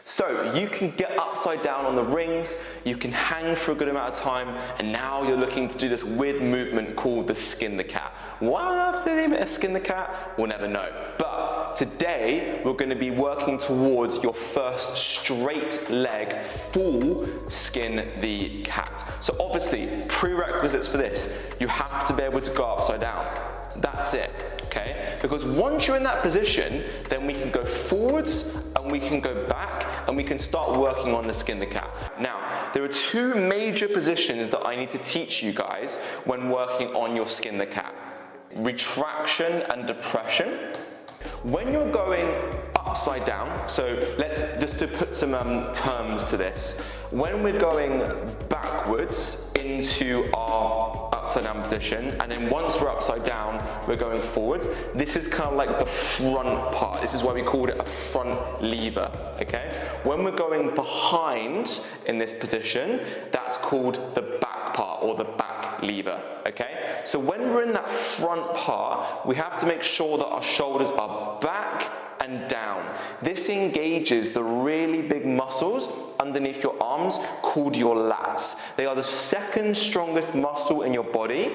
So you can get upside down on the rings, you can hang for a good amount of time, and now you're looking to do this weird movement called the skin the cat. Why on earth did they name it a skin the cat? We'll never know. But today we're going to be working towards your first straight leg full skin the cat. So obviously, prerequisites for this, you have to be able to go upside down. That's it, okay? Because once you're in that position, then we can go forwards and we can go back and we can start working on the skin the cat. Now, there are two major positions that I need to teach you guys when working on your skin the cat. Retraction and depression. When you're going upside down, so let's just to put some terms to this. When we're going backwards into our upside down position, and then once we're upside down, we're going forwards. This is kind of like the front part. This is why we called it a front lever, okay? When we're going behind in this position, that's called the back part or the back lever, okay? So when we're in that front part, we have to make sure that our shoulders are back and down. This engages the really big muscles underneath your arms called your lats. They are the second strongest muscle in your body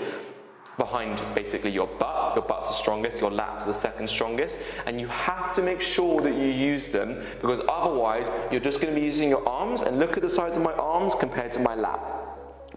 behind basically your butt. Your butt's the strongest, your lats are the second strongest, and you have to make sure that you use them because otherwise you're just going to be using your arms, and look at the size of my arms compared to my lat.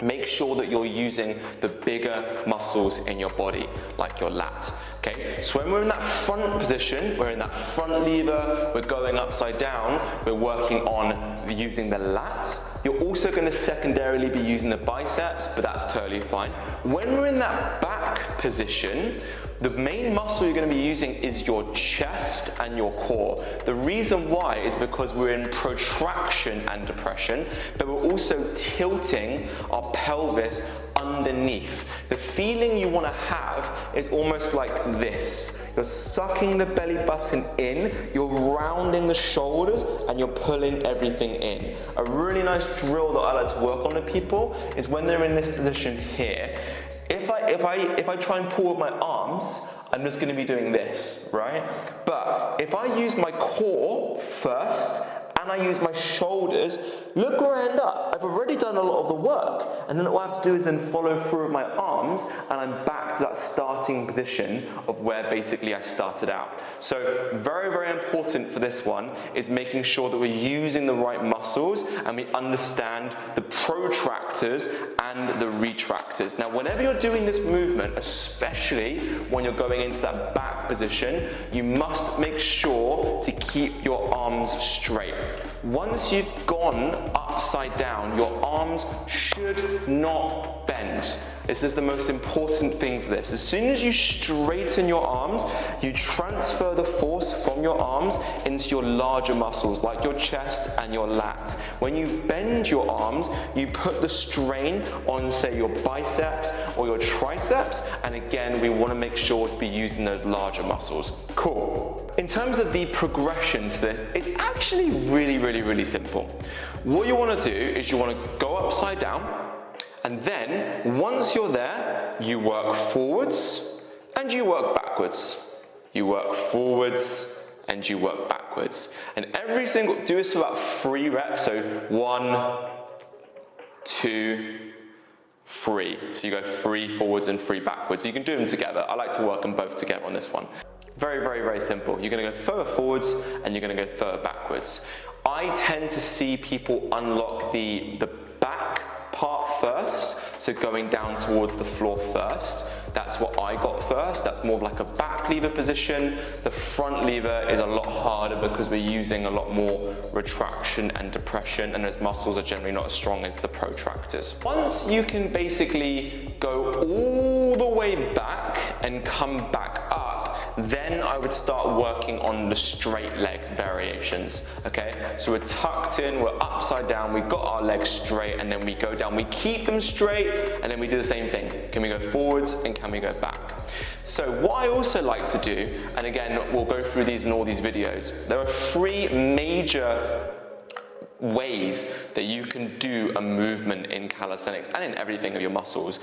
Make sure that you're using the bigger muscles in your body, like your lats, okay? So when we're in that front position, we're in that front lever, we're going upside down, we're working on using the lats. You're also going to secondarily be using the biceps, but that's totally fine. When we're in that back position, the main muscle you're going to be using is your chest and your core. The reason why is because we're in protraction and depression, but we're also tilting our pelvis underneath. The feeling you want to have is almost like this. You're sucking the belly button in, you're rounding the shoulders, and you're pulling everything in. A really nice drill that I like to work on with people is when they're in this position here. If I try and pull with my arms, I'm just going to be doing this, right? But if I use my core first and I use my shoulders, look where I end up. I've already done a lot of the work, and then all I have to do is then follow through with my arms, and I'm back to that starting position of where basically I started out. So very, very important for this one is making sure that we're using the right muscles and we understand the protractors and the retractors. Now, whenever you're doing this movement, especially when you're going into that back position, you must make sure to keep your arms straight. Once you've gone upside down, your arms should not bend. This is the most important thing for this. As soon as you straighten your arms, you transfer the force from your arms into your larger muscles, like your chest and your lats. When you bend your arms, you put the strain on, say, your biceps or your triceps, and again, we want to make sure to be using those larger muscles. Cool. In terms of the progressions for this, it's actually really, really, really simple. What you want to do is you want to go upside down, and then once you're there, you work forwards and you work backwards. You work forwards and you work backwards. And every single, do this for about 3 reps. So 1, 2, 3. So you go 3 forwards and 3 backwards. You can do them together. I like to work them both together on this one. Very, very, very simple. You're going to go further forwards and you're going to go further backwards. I tend to see people unlock the back part first, so going down towards the floor first. That's what I got first. That's more like a back lever position. The front lever is a lot harder because we're using a lot more retraction and depression, and those muscles are generally not as strong as the protractors. Once you can basically go all the way back and come back up, then I would start working on the straight leg variations, okay? So we're tucked in, we're upside down, we've got our legs straight, and then we go down. We keep them straight, and then we do the same thing. Can we go forwards and can we go back? So what I also like to do, and again, we'll go through these in all these videos, there are 3 major ways that you can do a movement in calisthenics and in everything of your muscles.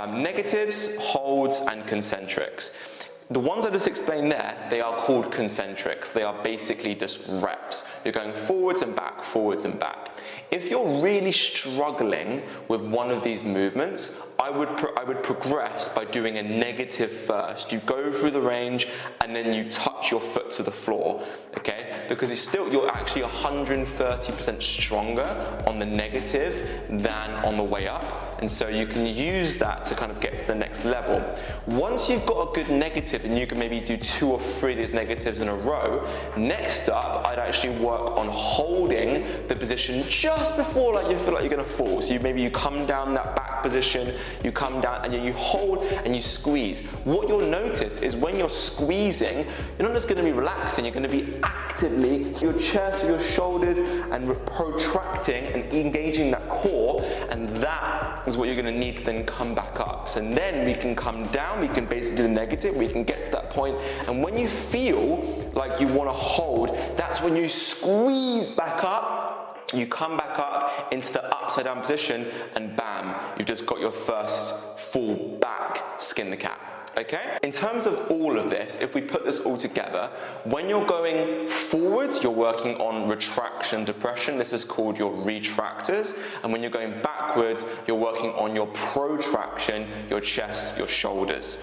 Negatives, holds, and concentrics. The ones I just explained there, they are called concentrics. They are basically just reps. You're going forwards and back, forwards and back. If you're really struggling with one of these movements, I would progress by doing a negative first. You go through the range and then you touch your foot to the floor, okay? Because you're actually 130% stronger on the negative than on the way up. And so you can use that to kind of get to the next level. Once you've got a good negative and you can maybe do 2 or 3 of these negatives in a row, next up, I'd actually work on holding the position just before like you feel like you're gonna fall. So maybe you come down that back position, you come down and you hold and you squeeze. What you'll notice is when you're squeezing, you're not just gonna be relaxing, you're gonna be actively, your chest, your shoulders, and protracting and engaging that core, and that is what you're gonna need to then come back up. So then we can come down, we can basically do the negative, we can get to that point, and when you feel like you wanna hold, that's when you squeeze back up, you come back up into the upside down position, and bam, you've just got your first full back skin the cat. Okay? In terms of all of this, if we put this all together, when you're going forwards, you're working on retraction, depression. This is called your retractors. And when you're going backwards, you're working on your protraction, your chest, your shoulders.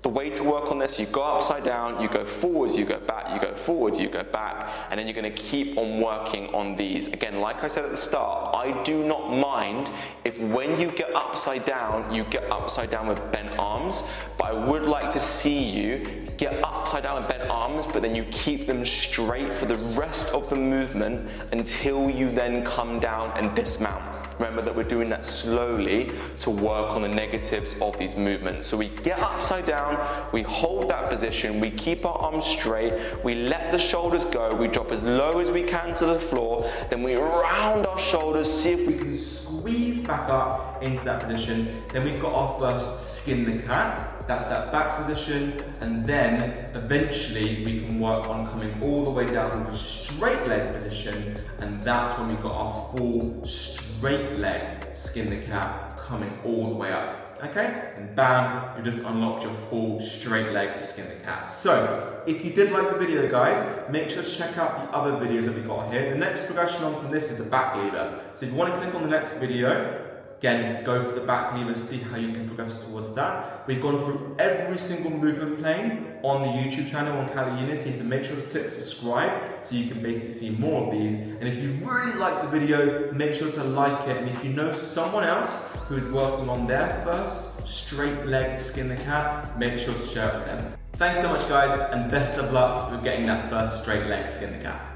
The way to work on this, you go upside down, you go forwards, you go back, you go forwards, you go back, and then you're gonna keep on working on these. Again, like I said at the start, I do not mind if when you get upside down, you get upside down with bent arms, but I would like to see you get upside down with bent arms, but then you keep them straight for the rest of the movement until you then come down and dismount. Remember that we're doing that slowly to work on the negatives of these movements. So we get upside down, we hold that position, we keep our arms straight, we let the shoulders go, we drop as low as we can to the floor, then we round our shoulders, see if we can squeeze back up into that position. Then we've got our first skin the cat. That's that back position, and then eventually we can work on coming all the way down to a straight leg position, and that's when we've got our full straight leg skin the cat coming all the way up. Okay, and bam, you just unlocked your full straight leg skin the cat. So, if you did like the video, guys, make sure to check out the other videos that we got here. The next progression on from this is the back lever. So if you want to click on the next video, again, go for the back lever, see how you can progress towards that. We've gone through every single movement plane on the YouTube channel on CaliUnity, so make sure to click subscribe so you can basically see more of these. And if you really like the video, make sure to like it. And if you know someone else who is working on their first straight leg skin the cat, make sure to share it with them. Thanks so much, guys, and best of luck with getting that first straight leg skin the cat.